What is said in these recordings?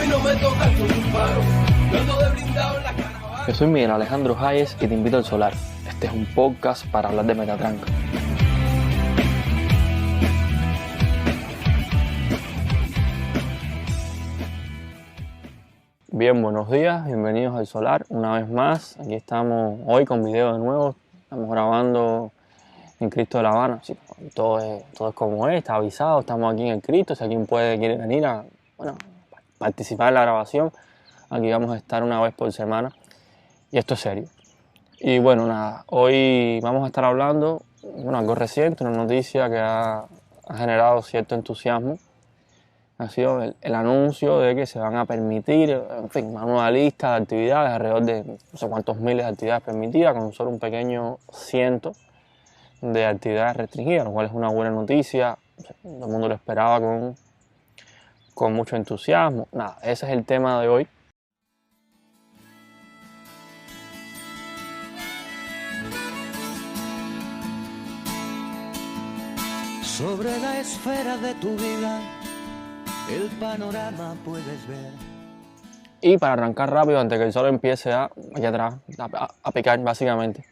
mí no me tocan con un paro. Yo ando de blindado en la caravana. Yo soy Miguel Alejandro Hayes y te invito al Solar. Este es un podcast para hablar de Metatranca. Bien, buenos días, bienvenidos al Solar una vez más. Aquí estamos hoy con video de nuevo. Estamos grabando en Cristo de La Habana. Sí, todo es como es, está avisado, estamos aquí en el Cristo. Si alguien quiere venir a participar en la grabación, aquí vamos a estar una vez por semana. Y esto es serio. Y bueno, nada, hoy vamos a estar hablando, algo reciente, una noticia que ha generado cierto entusiasmo. Ha sido el anuncio de que se van a permitir, en fin, una nueva lista de actividades, alrededor de no sé cuántos miles de actividades permitidas, con solo un pequeño ciento de actividades restringidas, lo cual es una buena noticia. Todo el mundo lo esperaba con mucho entusiasmo. Nada, ese es el tema de hoy. Sobre la esfera de tu vida, el panorama puedes ver. Y para arrancar rápido, antes que el sol empiece aquí atrás, a picar básicamente,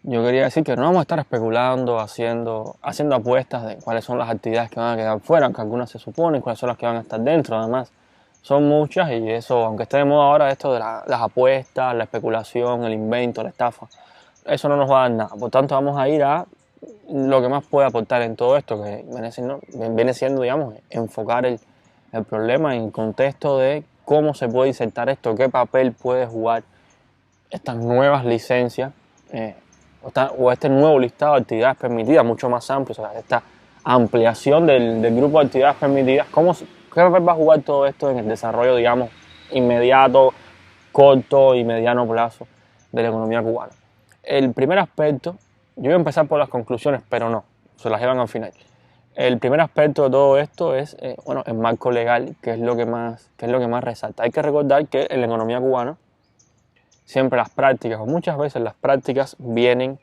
yo quería decir que no vamos a estar especulando, haciendo apuestas de cuáles son las actividades que van a quedar fuera, aunque algunas se suponen, cuáles son las que van a estar dentro. Además, son muchas y eso, aunque esté de moda ahora esto de las apuestas, la especulación, el invento, la estafa, eso no nos va a dar nada. Por tanto, vamos a ir a lo que más puede aportar en todo esto, que viene siendo, digamos, enfocar el problema en el contexto de cómo se puede insertar esto, qué papel puede jugar estas nuevas licencias o este nuevo listado de actividades permitidas, mucho más amplio, o sea, esta ampliación del grupo de actividades permitidas, qué papel va a jugar todo esto en el desarrollo, digamos, inmediato, corto y mediano plazo de la economía cubana. El primer aspecto, yo voy a empezar por las conclusiones, pero no, se las llevan al final. El primer aspecto de todo esto es el marco legal, que es lo que más resalta. Hay que recordar que en la economía cubana siempre las prácticas, o muchas veces las prácticas vienen...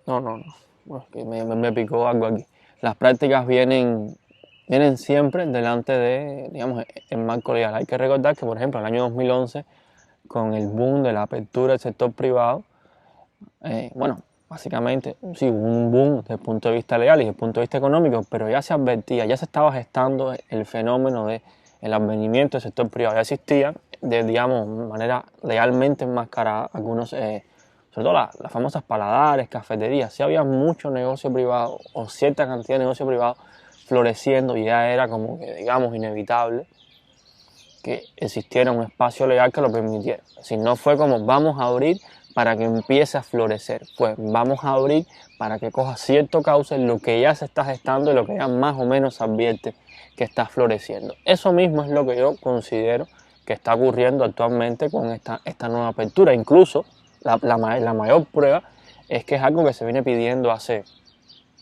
que me picó algo aquí. Las prácticas vienen siempre delante de, digamos, el marco legal. Hay que recordar que, por ejemplo, en el año 2011, con el boom de la apertura del sector privado, básicamente sí hubo un boom desde el punto de vista legal y desde el punto de vista económico, pero ya se advertía, ya se estaba gestando el fenómeno del advenimiento del sector privado. Ya existían, de manera legalmente enmascarada, algunos, sobre todo las famosas paladares, cafeterías. Sí había mucho negocio privado o cierta cantidad de negocio privado floreciendo y ya era como que, digamos, inevitable que existiera un espacio legal que lo permitiera. Si no fue como vamos a abrir para que empiece a florecer, pues vamos a abrir para que coja cierto cauce lo que ya se está gestando y lo que ya más o menos se advierte que está floreciendo. Eso mismo es lo que yo considero que está ocurriendo actualmente con esta nueva apertura. Incluso la mayor prueba es que es algo que se viene pidiendo hace,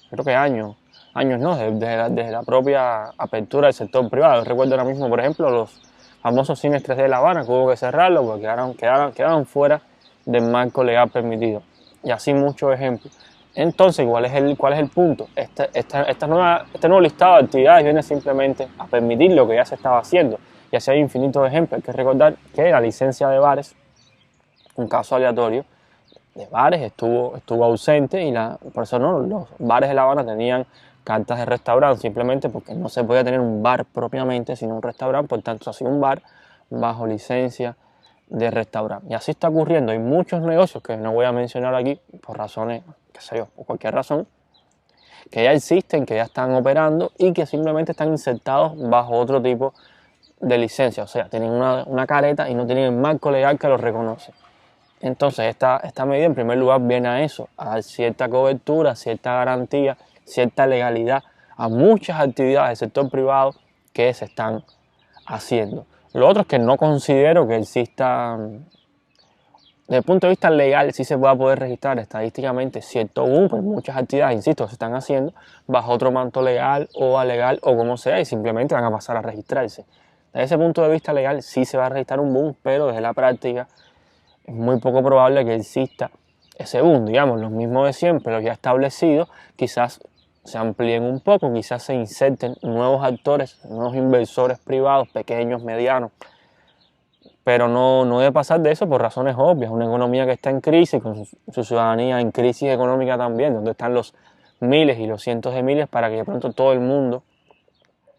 creo que años no, desde la propia apertura del sector privado. Yo recuerdo ahora mismo, por ejemplo, los famosos cines 3D de La Habana, que hubo que cerrarlos porque quedaron fuera del marco legal permitido. Y así muchos ejemplos. Entonces, ¿cuál es el punto? Este nuevo listado de actividades viene simplemente a permitir lo que ya se estaba haciendo. Y así hay infinitos ejemplos. Hay que recordar que la licencia de bares, un caso aleatorio, de bares estuvo ausente y por eso los bares de La Habana tenían cartas de restaurante, simplemente porque no se podía tener un bar propiamente, sino un restaurante. Por tanto, se hacía un bar bajo licencia de restaurante. Y así está ocurriendo. Hay muchos negocios que no voy a mencionar aquí por razones, por cualquier razón, que ya existen, que ya están operando y que simplemente están insertados bajo otro tipo de licencia. O sea, tienen una careta y no tienen el marco legal que los reconoce. Entonces, esta medida en primer lugar viene a eso, a dar cierta cobertura, cierta garantía, cierta legalidad a muchas actividades del sector privado que se están haciendo. Lo otro es que no considero que exista, desde el punto de vista legal, sí se pueda poder registrar estadísticamente cierto boom, pues muchas actividades, insisto, se están haciendo bajo otro manto legal o alegal o como sea y simplemente van a pasar a registrarse. Desde ese punto de vista legal sí se va a registrar un boom, pero desde la práctica es muy poco probable que exista ese boom, digamos, los mismos de siempre, los ya establecidos, quizás se amplíen un poco, quizás se inserten nuevos actores, nuevos inversores privados, pequeños, medianos, pero no debe pasar de eso por razones obvias. Una economía que está en crisis, con su ciudadanía en crisis económica también, donde están los miles y los cientos de miles para que de pronto todo el mundo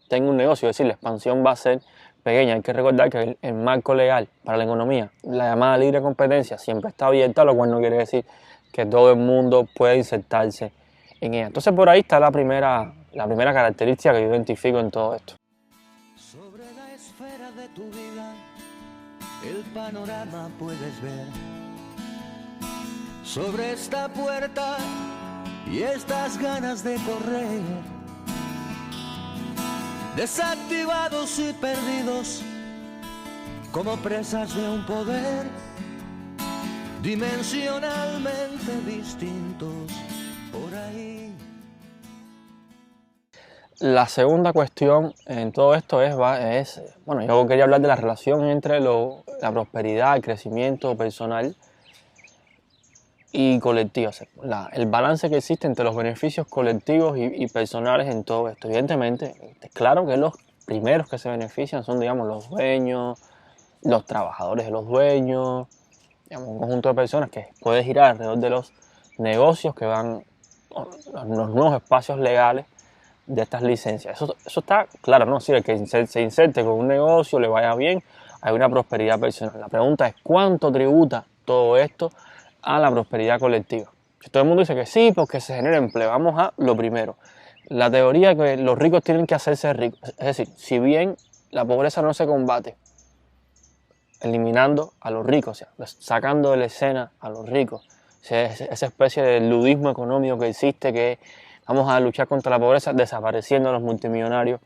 tenga un negocio, es decir, la expansión va a ser pequeña. Hay que recordar que el marco legal para la economía, la llamada libre competencia, siempre está abierta, lo cual no quiere decir que todo el mundo pueda insertarse en ella. Entonces por ahí está la primera característica que yo identifico en todo esto. Sobre la esfera de tu vida, el panorama puedes ver. Sobre esta puerta y estas ganas de correr, desactivados y perdidos como presas de un poder, dimensionalmente distintos por ahí. La segunda cuestión en todo esto es bueno, yo quería hablar de la relación entre la prosperidad, el crecimiento personal y colectivo, o sea, el balance que existe entre los beneficios colectivos y personales en todo esto. Evidentemente, es claro que los primeros que se benefician son, digamos, los dueños, los trabajadores de los dueños, digamos, un conjunto de personas que puede girar alrededor de los negocios que van, los nuevos espacios legales de estas licencias. Eso está claro, ¿no? Si el que se inserte con un negocio, le vaya bien, hay una prosperidad personal. La pregunta es, ¿cuánto tributa todo esto a la prosperidad colectiva? Si todo el mundo dice que sí, porque se genera empleo, vamos a lo primero. La teoría que los ricos tienen que hacerse ricos. Es decir, si bien la pobreza no se combate eliminando a los ricos, o sea, sacando de la escena a los ricos, o sea, esa especie de ludismo económico que existe, que vamos a luchar contra la pobreza desapareciendo a los multimillonarios.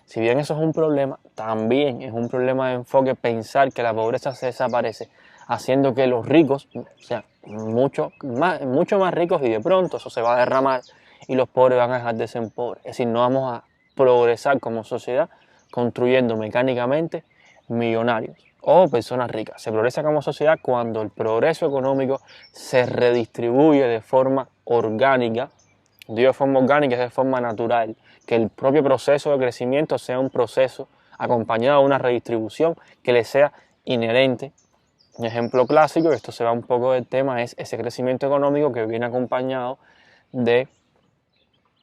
Si bien eso es un problema, también es un problema de enfoque pensar que la pobreza se desaparece haciendo que los ricos sean mucho más ricos, y de pronto eso se va a derramar y los pobres van a dejar de ser pobres. Es decir, no vamos a progresar como sociedad construyendo mecánicamente millonarios o personas ricas. Se progresa como sociedad cuando el progreso económico se redistribuye de forma orgánica. Digo de forma orgánica, es de forma natural, que el propio proceso de crecimiento sea un proceso acompañado de una redistribución que le sea inherente. Un ejemplo clásico, y esto se va un poco del tema, es ese crecimiento económico que viene acompañado de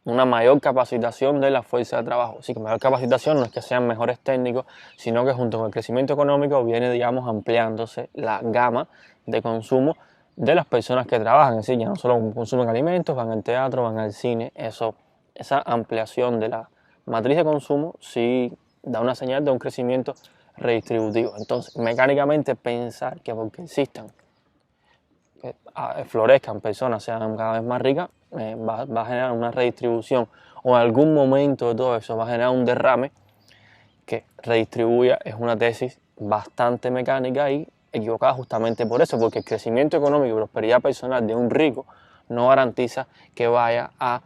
una mayor capacitación de la fuerza de trabajo. Así que mayor capacitación no es que sean mejores técnicos, sino que junto con el crecimiento económico viene, digamos, ampliándose la gama de consumo de las personas que trabajan. Es decir, ya no solo consumen alimentos, van al teatro, van al cine. Esa ampliación de la matriz de consumo sí da una señal de un crecimiento redistributivo. Entonces, mecánicamente pensar que porque existan, que florezcan personas, sean cada vez más ricas, va a generar una redistribución, o en algún momento de todo eso va a generar un derrame que redistribuya, es una tesis bastante mecánica y equivocada justamente por eso, porque el crecimiento económico y prosperidad personal de un rico no garantiza que vaya a,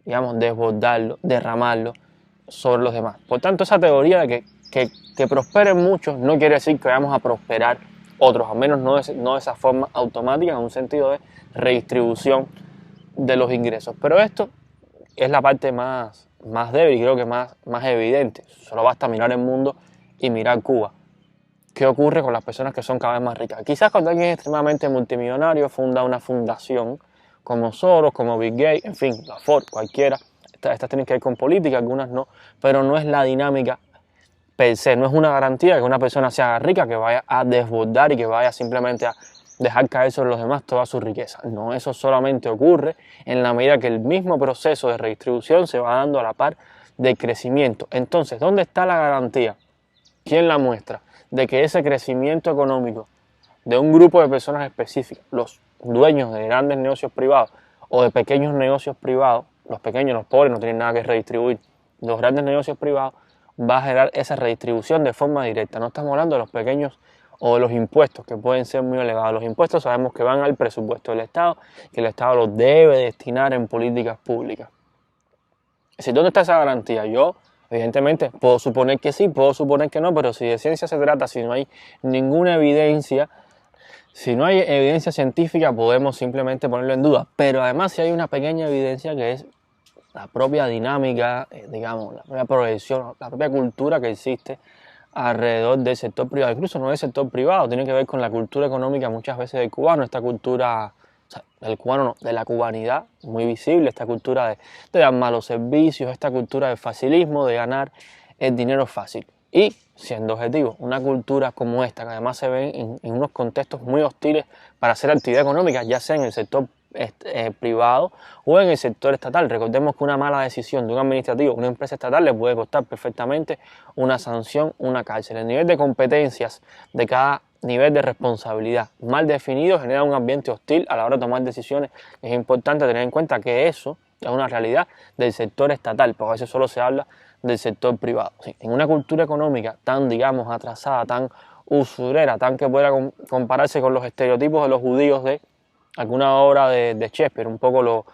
digamos, desbordarlo, derramarlo sobre los demás. Por tanto, esa teoría de que prosperen muchos no quiere decir que vayamos a prosperar otros, al menos no de esa forma automática, en un sentido de redistribución de los ingresos. Pero esto es la parte más débil y creo que más evidente. Solo basta mirar el mundo y mirar Cuba. ¿Qué ocurre con las personas que son cada vez más ricas? Quizás cuando alguien es extremadamente multimillonario funda una fundación como Soros, como Bill Gates, en fin, la Ford, cualquiera. Estas tienen que ver con política, algunas no, pero no es la dinámica per se, no es una garantía que una persona se haga rica, que vaya a desbordar y que vaya simplemente a dejar caer sobre los demás toda su riqueza. No, eso solamente ocurre en la medida que el mismo proceso de redistribución se va dando a la par del crecimiento. Entonces, ¿dónde está la garantía? ¿Quién la muestra? De que ese crecimiento económico de un grupo de personas específicas, los dueños de grandes negocios privados o de pequeños negocios privados, los pequeños, los pobres no tienen nada que redistribuir, los grandes negocios privados, va a generar esa redistribución de forma directa. No estamos hablando de los pequeños o de los impuestos, que pueden ser muy elevados. Los impuestos sabemos que van al presupuesto del Estado, que el Estado los debe destinar en políticas públicas. Es decir, ¿dónde está esa garantía? Yo, evidentemente, puedo suponer que sí, puedo suponer que no, pero si de ciencia se trata, si no hay ninguna evidencia, si no hay evidencia científica, podemos simplemente ponerlo en duda. Pero además, si hay una pequeña evidencia que es la propia dinámica, digamos, la propia proyección, la propia cultura que existe alrededor del sector privado. Incluso no del sector privado, tiene que ver con la cultura económica muchas veces del cubano, esta cultura, o sea, del cubano no, de la cubanidad, muy visible, esta cultura de dar malos servicios, esta cultura del facilismo, de ganar el dinero fácil. Y, siendo objetivo, una cultura como esta, que además se ve en unos contextos muy hostiles para hacer actividad económica, ya sea en el sector privado o en el sector estatal. Recordemos que una mala decisión de un administrativo, una empresa estatal, le puede costar perfectamente una sanción, una cárcel. El nivel de competencias de cada nivel de responsabilidad mal definido genera un ambiente hostil a la hora de tomar decisiones. Es importante tener en cuenta que eso es una realidad del sector estatal, porque a veces solo se habla del sector privado. Sí, en una cultura económica tan, digamos, atrasada, tan usurera, tan que pueda compararse con los estereotipos de los judíos de alguna obra de Shakespeare, un poco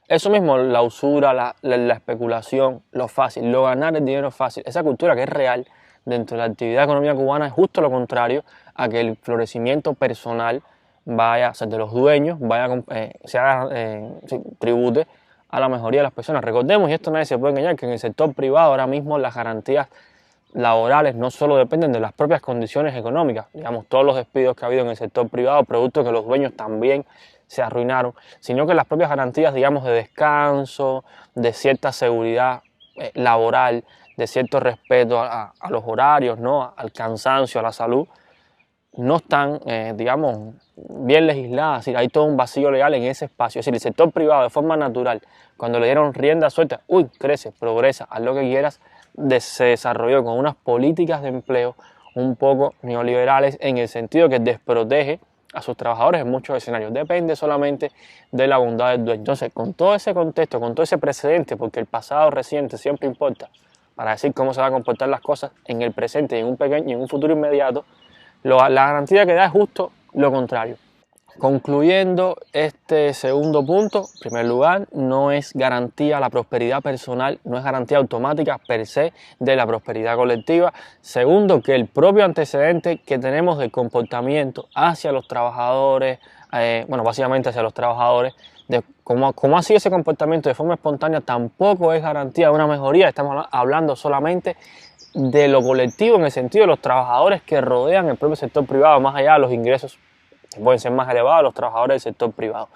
eso mismo, la usura, la especulación, lo fácil, lo ganar el dinero fácil, esa cultura que es real dentro de la actividad económica cubana es justo lo contrario a que el florecimiento personal vaya a ser de los dueños, tribute a la mayoría de las personas. Recordemos, y esto nadie se puede engañar, que en el sector privado ahora mismo las garantías laborales no solo dependen de las propias condiciones económicas, digamos, todos los despidos que ha habido en el sector privado, producto que los dueños también se arruinaron, sino que las propias garantías, digamos, de descanso, de cierta seguridad laboral, de cierto respeto a los horarios, ¿no?, al cansancio, a la salud, no están, digamos, bien legisladas. Es decir, hay todo un vacío legal en ese espacio. Es decir, el sector privado, de forma natural, cuando le dieron rienda suelta, crece, progresa, haz lo que quieras, se desarrolló con unas políticas de empleo un poco neoliberales, en el sentido que desprotege a sus trabajadores en muchos escenarios. Depende solamente de la bondad del dueño. Entonces, con todo ese contexto, con todo ese precedente, porque el pasado reciente siempre importa para decir cómo se van a comportar las cosas en el presente y en un futuro inmediato, la garantía que da es justo lo contrario. Concluyendo este segundo punto, en primer lugar, no es garantía la prosperidad personal, no es garantía automática per se de la prosperidad colectiva. Segundo, que el propio antecedente que tenemos del comportamiento hacia los trabajadores, básicamente hacia los trabajadores, de cómo ha sido ese comportamiento de forma espontánea, tampoco es garantía de una mejoría. Estamos hablando solamente de lo colectivo, en el sentido de los trabajadores que rodean el propio sector privado, más allá de los ingresos que pueden ser más elevados, los trabajadores del sector privado.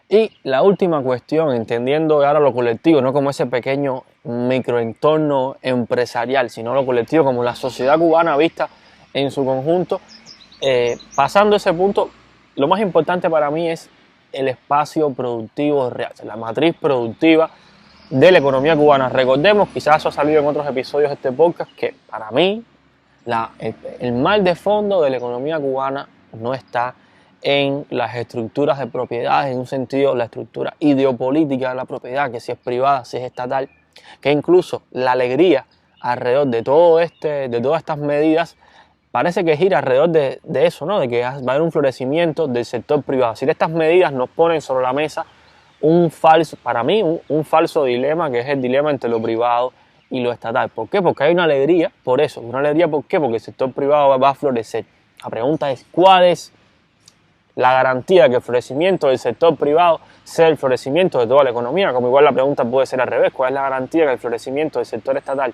Y la última cuestión, entendiendo ahora lo colectivo, no como ese pequeño microentorno empresarial, sino lo colectivo como la sociedad cubana vista en su conjunto. Pasando ese punto, lo más importante para mí es el espacio productivo real, la matriz productiva de la economía cubana. Recordemos, quizás eso ha salido en otros episodios de este podcast, que para mí el mal de fondo de la economía cubana no está en las estructuras de propiedad, en un sentido la estructura ideopolítica de la propiedad, que si es privada, si es estatal, que incluso la alegría alrededor de todas estas medidas parece que gira alrededor de eso, ¿no?, de que va a haber un florecimiento del sector privado. Si estas medidas nos ponen sobre la mesa un falso dilema, que es el dilema entre lo privado y lo estatal. ¿Por qué? Porque hay una alegría por eso. Una alegría, ¿por qué? Porque el sector privado va a florecer. La pregunta es, ¿cuál es la garantía de que el florecimiento del sector privado sea el florecimiento de toda la economía? Como igual la pregunta puede ser al revés. ¿Cuál es la garantía de que el florecimiento del sector estatal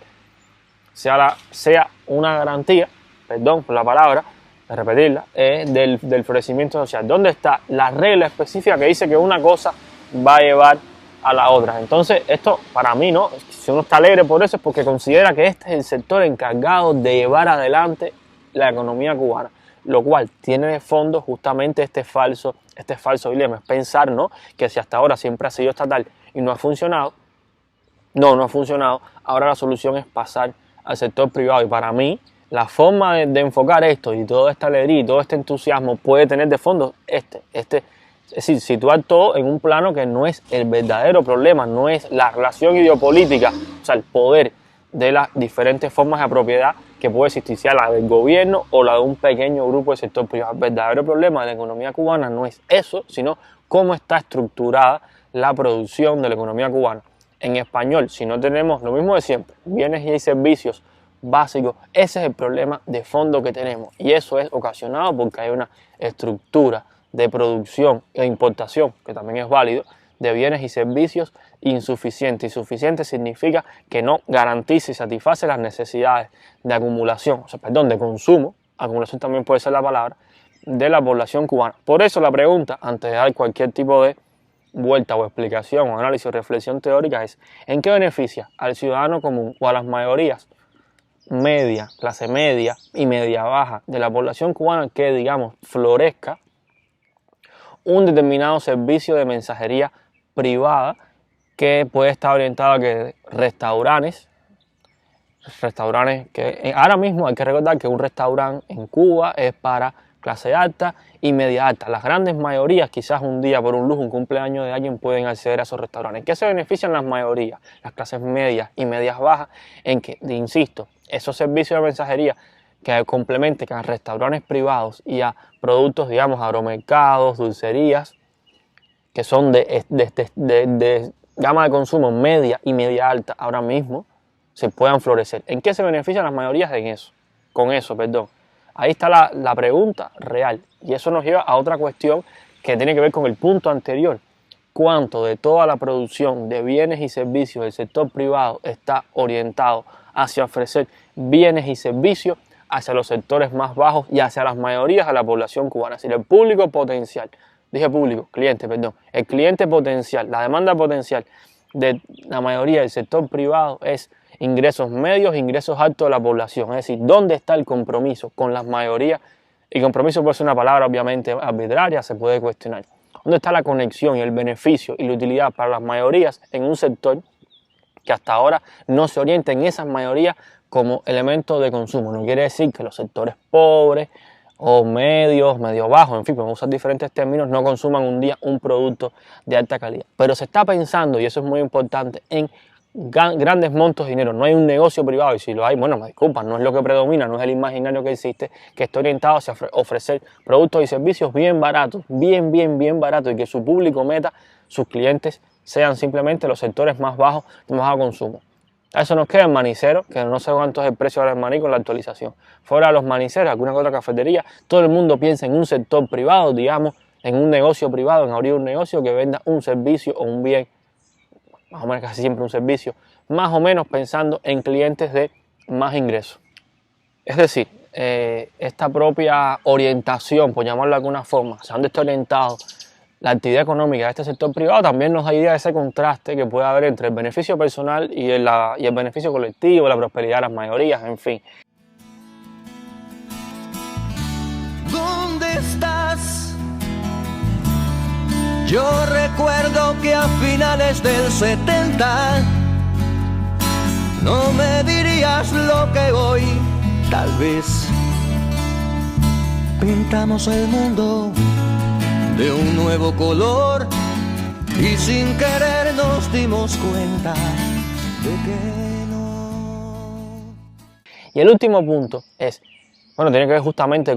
sea una garantía, perdón por la palabra, de repetirla, del florecimiento social? ¿Dónde está la regla específica que dice que una cosa va a llevar a la otra? Entonces, esto para mí, ¿no?, si uno está alegre por eso, es porque considera que este es el sector encargado de llevar adelante la economía cubana, lo cual tiene de fondo justamente este falso dilema. Es pensar, ¿no?, que si hasta ahora siempre ha sido estatal y no ha funcionado, ahora la solución es pasar al sector privado. Y para mí, la forma de enfocar esto y toda esta alegría y todo este entusiasmo puede tener de fondo es decir, situar todo en un plano que no es el verdadero problema, no es la relación ideopolítica, o sea, el poder de las diferentes formas de propiedad que puede existir, sea la del gobierno o la de un pequeño grupo del sector privado. El verdadero problema de la economía cubana no es eso, sino cómo está estructurada la producción de la economía cubana. En español, si no tenemos lo mismo de siempre, bienes y servicios básicos, ese es el problema de fondo que tenemos. Y eso es ocasionado porque hay una estructura de producción e importación, que también es válido, de bienes y servicios insuficiente. Insuficiente significa que no garantiza y satisface las necesidades de acumulación, de consumo, acumulación también puede ser la palabra, de la población cubana. Por eso la pregunta, antes de dar cualquier tipo de vuelta o explicación o análisis o reflexión teórica, es ¿en qué beneficia al ciudadano común o a las mayorías media, clase media y media baja de la población cubana que, digamos, florezca un determinado servicio de mensajería privada que puede estar orientado a que restaurantes que ahora mismo hay que recordar que un restaurante en Cuba es para clase alta y media alta. Las grandes mayorías, quizás un día por un lujo, un cumpleaños de alguien, pueden acceder a esos restaurantes. ¿Qué se benefician las mayorías? Las clases medias y medias bajas, en que, insisto, esos servicios de mensajería que complementen a restaurantes privados y a productos, digamos, agromercados, dulcerías, que son de gama de consumo media y media alta ahora mismo, se puedan florecer. ¿En qué se benefician las mayorías en eso? Con eso, perdón. Ahí está la pregunta real. Y eso nos lleva a otra cuestión que tiene que ver con el punto anterior. ¿Cuánto de toda la producción de bienes y servicios del sector privado está orientado hacia ofrecer bienes y servicios hacia los sectores más bajos y hacia las mayorías de la población cubana? Es decir, el público potencial, el cliente potencial, la demanda potencial de la mayoría del sector privado es ingresos medios, ingresos altos de la población. Es decir, ¿dónde está el compromiso con las mayorías? Y compromiso puede ser una palabra obviamente arbitraria, se puede cuestionar. ¿Dónde está la conexión y el beneficio y la utilidad para las mayorías en un sector que hasta ahora no se orienta en esas mayorías como elemento de consumo? No quiere decir que los sectores pobres o medios, medio bajos, en fin, podemos usar diferentes términos, no consuman un día un producto de alta calidad. Pero se está pensando, y eso es muy importante, en grandes montos de dinero. No hay un negocio privado, y si lo hay, bueno, me disculpan, no es lo que predomina, no es el imaginario que existe, que está orientado hacia ofrecer productos y servicios bien baratos, bien baratos, y que su público meta, sus clientes, sean simplemente los sectores más bajos de más bajo consumo. A eso nos queda el manicero, que no sé cuánto es el precio ahora del maní con la actualización. Fuera de los maniceros, alguna que otra cafetería, todo el mundo piensa en un sector privado, digamos, en un negocio privado, en abrir un negocio que venda un servicio o un bien, más o menos casi siempre un servicio, más o menos pensando en clientes de más ingresos. Es decir, esta propia orientación, por llamarlo de alguna forma, hacia dónde está orientado la actividad económica de este sector privado, también nos da idea de ese contraste que puede haber entre el beneficio personal y el beneficio colectivo, la prosperidad de las mayorías, en fin. ¿Dónde estás? Yo recuerdo que a finales del 70 no me dirías lo que hoy, tal vez. Pintamos el mundo de un nuevo color y sin querer nos dimos cuenta de que no. Y el último punto es, bueno, tiene que ver justamente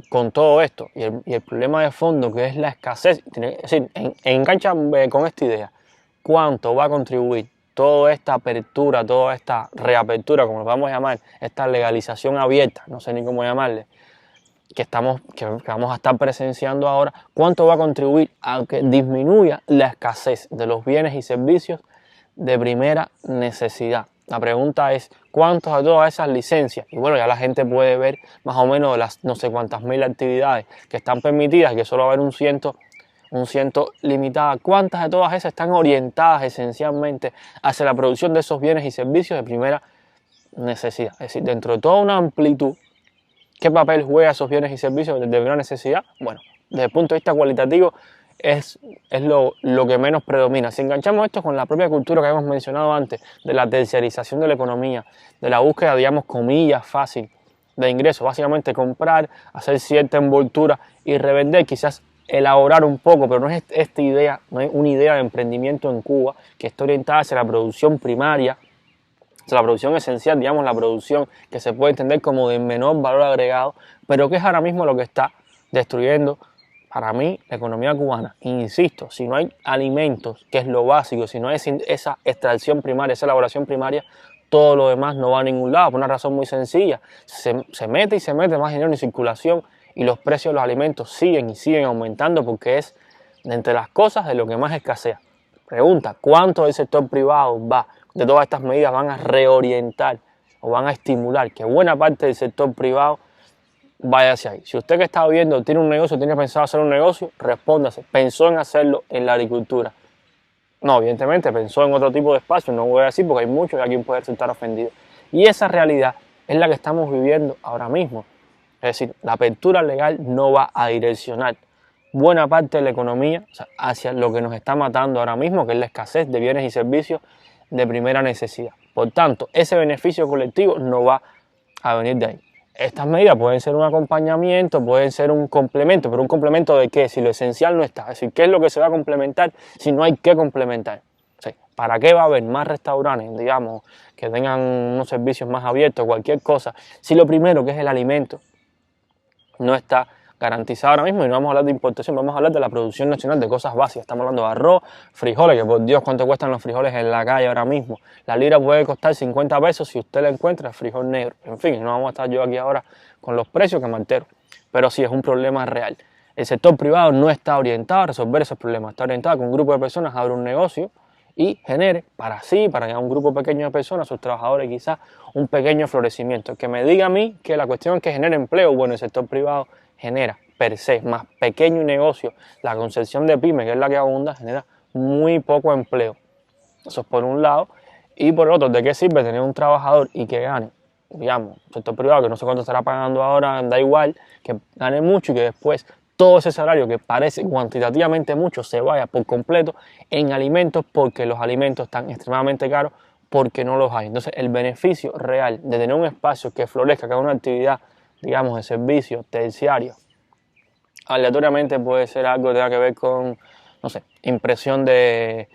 con todo esto y el problema de fondo, que es la escasez. Es decir, engancha con esta idea. ¿Cuánto va a contribuir toda esta apertura, toda esta reapertura, como lo vamos a llamar, esta legalización abierta, no sé ni cómo llamarle, que vamos a estar presenciando ahora? ¿Cuánto va a contribuir a que disminuya la escasez de los bienes y servicios de primera necesidad? La pregunta es, ¿cuántas de todas esas licencias? Y bueno, ya la gente puede ver más o menos de las no sé cuántas mil actividades que están permitidas, que solo va a haber un ciento limitada. ¿Cuántas de todas esas están orientadas esencialmente hacia la producción de esos bienes y servicios de primera necesidad? Es decir, dentro de toda una amplitud, ¿qué papel juega esos bienes y servicios de primera necesidad? Bueno, desde el punto de vista cualitativo, es lo que menos predomina. Si enganchamos esto con la propia cultura que hemos mencionado antes, de la terciarización de la economía, de la búsqueda, digamos, comillas, fácil de ingresos, básicamente comprar, hacer cierta envoltura y revender, quizás elaborar un poco, pero no es esta idea, no es una idea de emprendimiento en Cuba que está orientada hacia la producción primaria, hacia la producción esencial, digamos, la producción que se puede entender como de menor valor agregado, pero que es ahora mismo lo que está destruyendo, para mí, la economía cubana. Insisto, si no hay alimentos, que es lo básico, si no hay esa extracción primaria, esa elaboración primaria, todo lo demás no va a ningún lado, por una razón muy sencilla. Se mete más dinero en circulación y los precios de los alimentos siguen aumentando, porque es, entre las cosas, de lo que más escasea. Pregunta, ¿cuánto del sector privado de todas estas medidas van a reorientar o van a estimular que buena parte del sector privado vaya hacia ahí? Si usted que está viendo tiene un negocio, tiene pensado hacer un negocio, respóndase, ¿pensó en hacerlo en la agricultura? No, evidentemente pensó en otro tipo de espacio, no voy a decir porque hay muchos y alguien puede resultar ofendido. Y esa realidad es la que estamos viviendo ahora mismo. Es decir, la apertura legal no va a direccionar buena parte de la economía, o sea, hacia lo que nos está matando ahora mismo, que es la escasez de bienes y servicios de primera necesidad. Por tanto, ese beneficio colectivo no va a venir de ahí. Estas medidas pueden ser un acompañamiento, pueden ser un complemento, pero ¿un complemento de qué? Si lo esencial no está. Es decir, ¿qué es lo que se va a complementar si no hay que complementar? O sea, ¿para qué va a haber más restaurantes, digamos, que tengan unos servicios más abiertos, cualquier cosa, si lo primero, que es el alimento, no está garantizado ahora mismo? Y no vamos a hablar de importación, vamos a hablar de la producción nacional de cosas básicas. Estamos hablando de arroz, frijoles, que por Dios cuánto cuestan los frijoles en la calle ahora mismo. La libra puede costar 50 pesos si usted la encuentra frijol negro. En fin, no vamos a estar yo aquí ahora con los precios que me altero, pero sí es un problema real. El sector privado no está orientado a resolver esos problemas, está orientado a que un grupo de personas abra un negocio y genere para sí, para un grupo pequeño de personas, sus trabajadores quizás, un pequeño florecimiento. Que me diga a mí que la cuestión es que genere empleo, bueno, el sector privado genera per se más pequeño negocio, la concepción de pyme, que es la que abunda, genera muy poco empleo. Eso es por un lado. Y por otro, ¿de qué sirve tener un trabajador y que gane, digamos, sector privado, que no sé cuánto estará pagando ahora, da igual, que gane mucho y que después todo ese salario que parece cuantitativamente mucho se vaya por completo en alimentos, porque los alimentos están extremadamente caros, porque no los hay? Entonces el beneficio real de tener un espacio que florezca, que haga una actividad, digamos, de servicio terciario, aleatoriamente puede ser algo que tenga que ver con, no sé, impresión de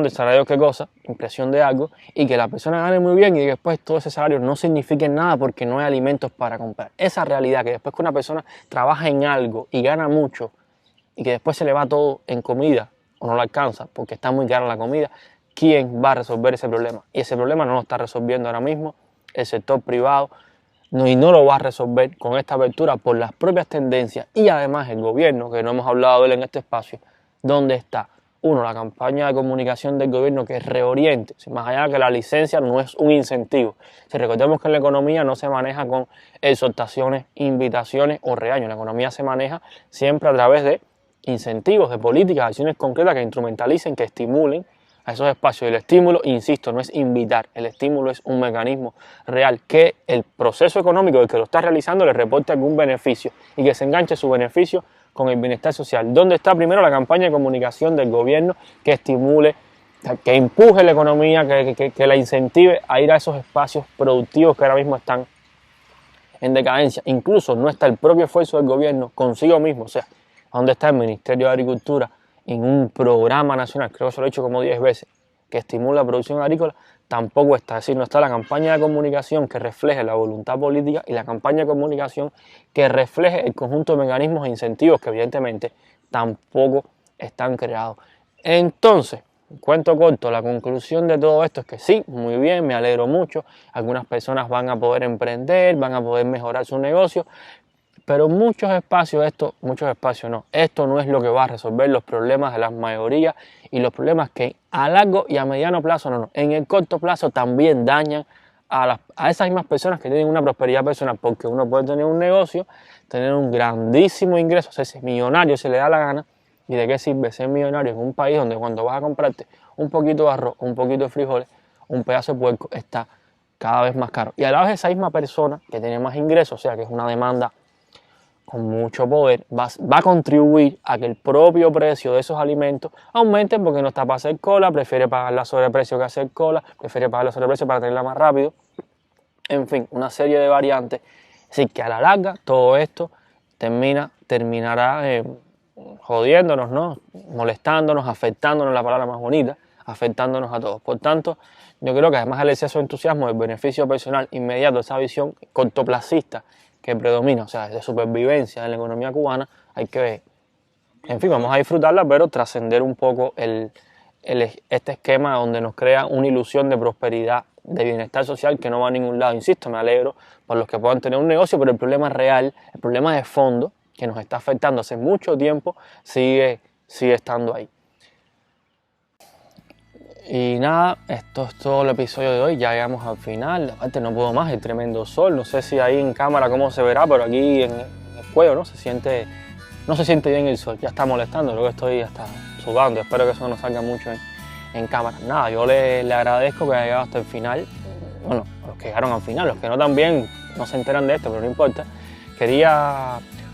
salario, qué cosa, impresión de algo, y que la persona gane muy bien y que después todo ese salario no signifique nada porque no hay alimentos para comprar. Esa realidad, que después que una persona trabaja en algo y gana mucho y que después se le va todo en comida o no la alcanza porque está muy cara la comida, ¿quién va a resolver ese problema? Y ese problema no lo está resolviendo ahora mismo el sector privado, y no lo va a resolver con esta apertura por las propias tendencias, y además el gobierno, que no hemos hablado de él en este espacio, donde está, uno, la campaña de comunicación del gobierno que reoriente, más allá de que la licencia no es un incentivo. Si recordemos que en la economía no se maneja con exhortaciones, invitaciones o regaños, la economía se maneja siempre a través de incentivos, de políticas, acciones concretas que instrumentalicen, que estimulen a esos espacios. El estímulo, insisto, no es invitar, el estímulo es un mecanismo real, que el proceso económico del que lo está realizando le reporte algún beneficio y que se enganche su beneficio con el bienestar social. ¿Dónde está primero la campaña de comunicación del gobierno que estimule, que empuje la economía, que la incentive a ir a esos espacios productivos que ahora mismo están en decadencia? Incluso no está el propio esfuerzo del gobierno consigo mismo, o sea, ¿dónde está el Ministerio de Agricultura en un programa nacional? Creo que se lo he dicho como 10 veces, que estimula la producción agrícola. Tampoco está, es decir, no está la campaña de comunicación que refleje la voluntad política y la campaña de comunicación que refleje el conjunto de mecanismos e incentivos que evidentemente tampoco están creados. Entonces, cuento corto, la conclusión de todo esto es que sí, muy bien, me alegro mucho, algunas personas van a poder emprender, van a poder mejorar su negocio, pero muchos espacios esto no es lo que va a resolver los problemas de la mayoría, y los problemas que a largo y a mediano plazo, en el corto plazo también dañan a esas mismas personas que tienen una prosperidad personal, porque uno puede tener un negocio, tener un grandísimo ingreso, hacerse millonario si le da la gana, y de qué sirve ser millonario en un país donde cuando vas a comprarte un poquito de arroz, un poquito de frijoles, un pedazo de puerco, está cada vez más caro. Y a la vez esa misma persona que tiene más ingresos, o sea que es una demanda con mucho poder, va a contribuir a que el propio precio de esos alimentos aumente, porque no está para hacer cola, prefiere pagar la sobreprecio que hacer cola, prefiere pagar la sobreprecio para tenerla más rápido. En fin, una serie de variantes. Así que a la larga todo esto terminará jodiéndonos, ¿no? Molestándonos, afectándonos, la palabra más bonita, afectándonos a todos. Por tanto, yo creo que además del exceso de entusiasmo, el beneficio personal inmediato, esa visión cortoplacista que predomina, o sea, de supervivencia en la economía cubana, hay que ver. En fin, vamos a disfrutarla, pero trascender un poco este esquema donde nos crea una ilusión de prosperidad, de bienestar social que no va a ningún lado. Insisto, me alegro por los que puedan tener un negocio, pero el problema real, el problema de fondo, que nos está afectando hace mucho tiempo, sigue estando ahí. Y nada, esto es todo el episodio de hoy, ya llegamos al final. Aparte no puedo más, el tremendo sol, no sé si ahí en cámara cómo se verá, pero aquí en el cuello no se siente bien el sol, ya está molestando, creo que estoy hasta sudando, espero que eso no salga mucho en cámara. Nada, yo le agradezco que haya llegado hasta el final, bueno, los que llegaron al final, los que no también no se enteran de esto, pero no importa.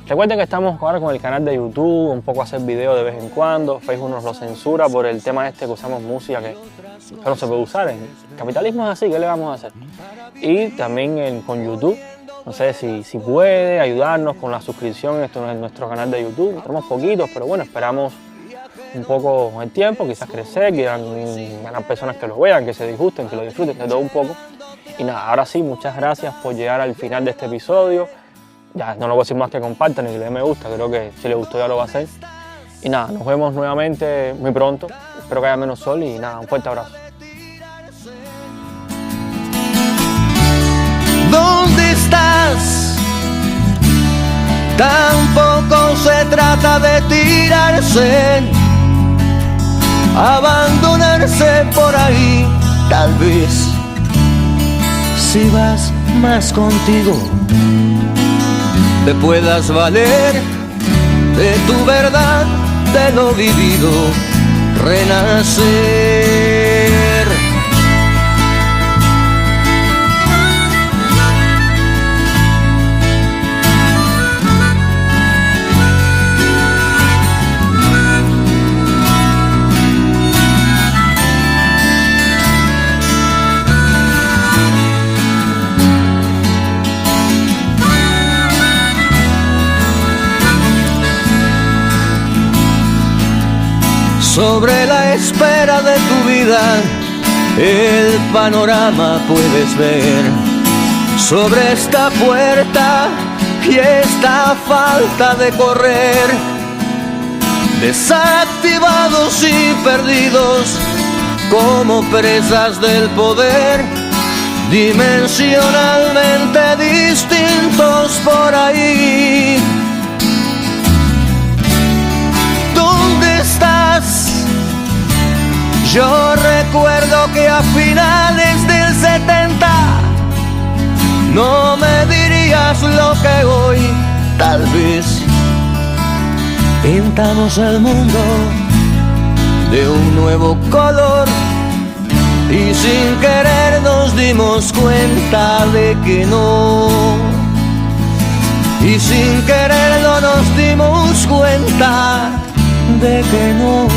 Recuerden que estamos ahora con el canal de YouTube, un poco hacer videos de vez en cuando. Facebook nos lo censura por el tema este que usamos música que no se puede usar. El capitalismo es así, ¿qué le vamos a hacer? Y también con YouTube, no sé si puede ayudarnos con la suscripción en nuestro canal de YouTube. Tenemos poquitos, pero bueno, esperamos un poco con el tiempo, quizás crecer, que hayan personas que lo vean, que se disgusten, que lo disfruten, de todo un poco. Y nada, ahora sí, muchas gracias por llegar al final de este episodio. Ya no lo voy a decir más que compartan y que le den me gusta, creo que si les gustó ya lo va a hacer. Y nada, nos vemos nuevamente muy pronto, espero que haya menos sol y nada, un fuerte abrazo. ¿Dónde estás? Tampoco se trata de tirarse, abandonarse por ahí, tal vez. Si vas más contigo, te puedas valer de tu verdad, de lo vivido, renacer. Sobre la espera de tu vida, el panorama puedes ver. Sobre esta puerta y esta falta de correr, desactivados y perdidos como presas del poder, dimensionalmente distintos por ahí. ¿Dónde estás? Yo recuerdo que a finales del 70 no me dirías lo que hoy tal vez. Pintamos el mundo de un nuevo color y sin querer nos dimos cuenta de que no. Y sin quererlo nos dimos cuenta de que no.